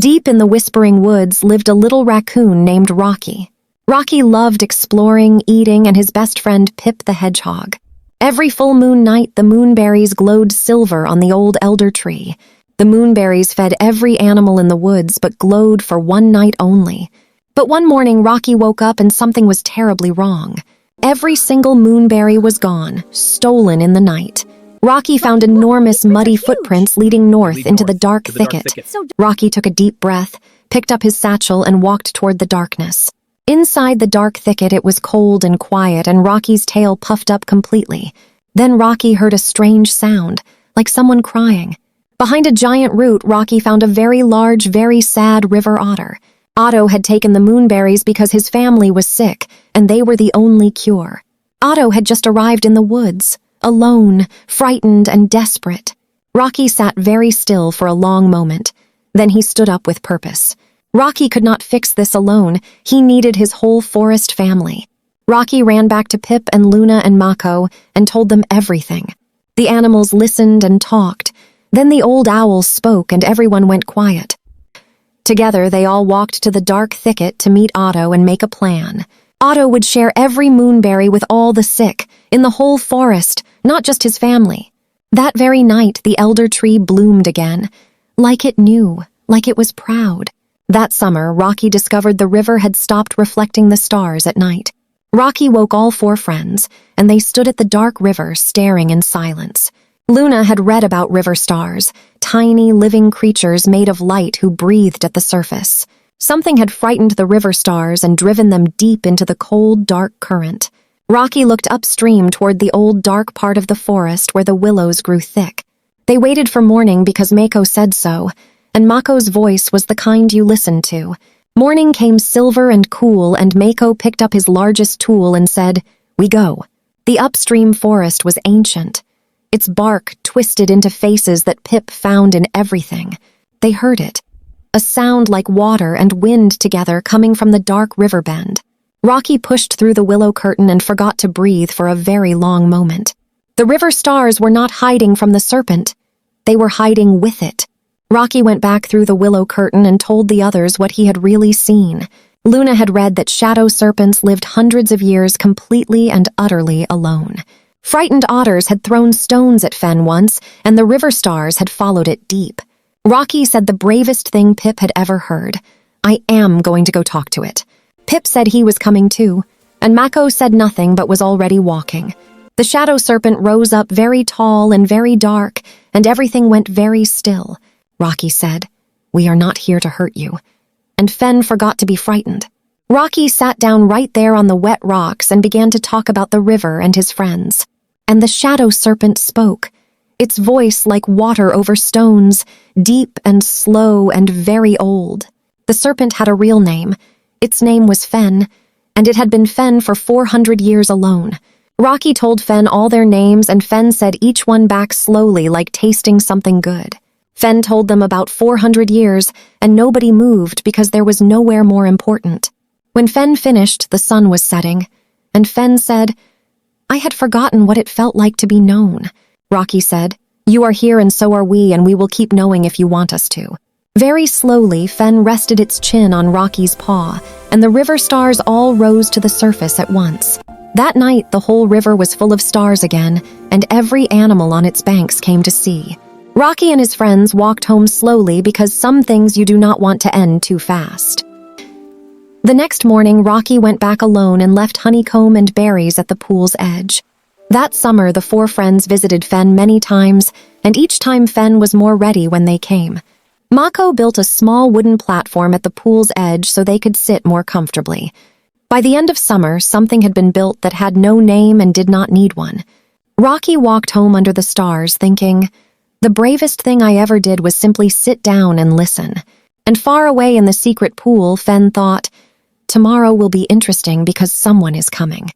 Deep in the whispering woods lived a little raccoon named Rocky. Rocky loved exploring, eating, and his best friend Pip the hedgehog. Every full moon night, the moonberries glowed silver on the old elder tree. The moonberries fed every animal in the woods, but glowed for one night only. But one morning, Rocky woke up and something was terribly wrong. Every single moonberry was gone, stolen in the night. Rocky found enormous muddy footprints leading north into the dark thicket. Rocky took a deep breath, picked up his satchel, and walked toward the darkness. Inside the dark thicket, it was cold and quiet, and Rocky's tail puffed up completely. Then Rocky heard a strange sound, like someone crying. Behind a giant root, Rocky found a very large, very sad river otter. Otto had taken the moonberries because his family was sick, and they were the only cure. Otto had just arrived in the woods, alone, frightened, and desperate. Rocky sat very still for a long moment. Then he stood up with purpose. Rocky could not fix this alone. He needed his whole forest family. Rocky ran back to Pip and Luna and Mako and told them everything. The animals listened and talked. Then the old owl spoke and everyone went quiet. Together, they all walked to the dark thicket to meet Otto and make a plan. Otto would share every moonberry with all the sick, in the whole forest, not just his family. That very night, the elder tree bloomed again, like it knew, like it was proud. That summer, Rocky discovered the river had stopped reflecting the stars at night. Rocky woke all four friends, and they stood at the dark river staring in silence. Luna had read about river stars, tiny living creatures made of light who breathed at the surface. Something had frightened the river stars and driven them deep into the cold, dark current. Rocky looked upstream toward the old dark part of the forest where the willows grew thick. They waited for morning because Mako said so, and Mako's voice was the kind you listened to. Morning came silver and cool, and Mako picked up his largest tool and said, "We go." The upstream forest was ancient. Its bark twisted into faces that Pip found in everything. They heard it. A sound like water and wind together coming from the dark river bend. Rocky pushed through the willow curtain and forgot to breathe for a very long moment. The river stars were not hiding from the serpent. They were hiding with it. Rocky went back through the willow curtain and told the others what he had really seen. Luna had read that shadow serpents lived hundreds of years completely and utterly alone. Frightened otters had thrown stones at Fen once, and the river stars had followed it deep. Rocky said the bravest thing Pip had ever heard. "I am going to go talk to it." Pip said he was coming too, and Mako said nothing but was already walking. The shadow serpent rose up very tall and very dark, and everything went very still. Rocky said, "We are not here to hurt you." And Fen forgot to be frightened. Rocky sat down right there on the wet rocks and began to talk about the river and his friends. And the shadow serpent spoke, its voice like water over stones, deep and slow and very old. The serpent had a real name. Its name was Fen, and it had been Fen for 400 years alone. Rocky told Fen all their names, and Fen said each one back slowly like tasting something good. Fen told them about 400 years, and nobody moved because there was nowhere more important. When Fen finished, the sun was setting, and Fen said, "I had forgotten what it felt like to be known." Rocky said, "You are here and so are we, and we will keep knowing if you want us to." Very slowly, Fen rested its chin on Rocky's paw, and the river stars all rose to the surface at once. That night, the whole river was full of stars again, and every animal on its banks came to see. Rocky and his friends walked home slowly because some things you do not want to end too fast. The next morning, Rocky went back alone and left honeycomb and berries at the pool's edge. That summer, the four friends visited Fen many times, and each time Fen was more ready when they came. Mako built a small wooden platform at the pool's edge so they could sit more comfortably. By the end of summer, something had been built that had no name and did not need one. Rocky walked home under the stars, thinking, "The bravest thing I ever did was simply sit down and listen." And far away in the secret pool, Fen thought, "Tomorrow will be interesting because someone is coming."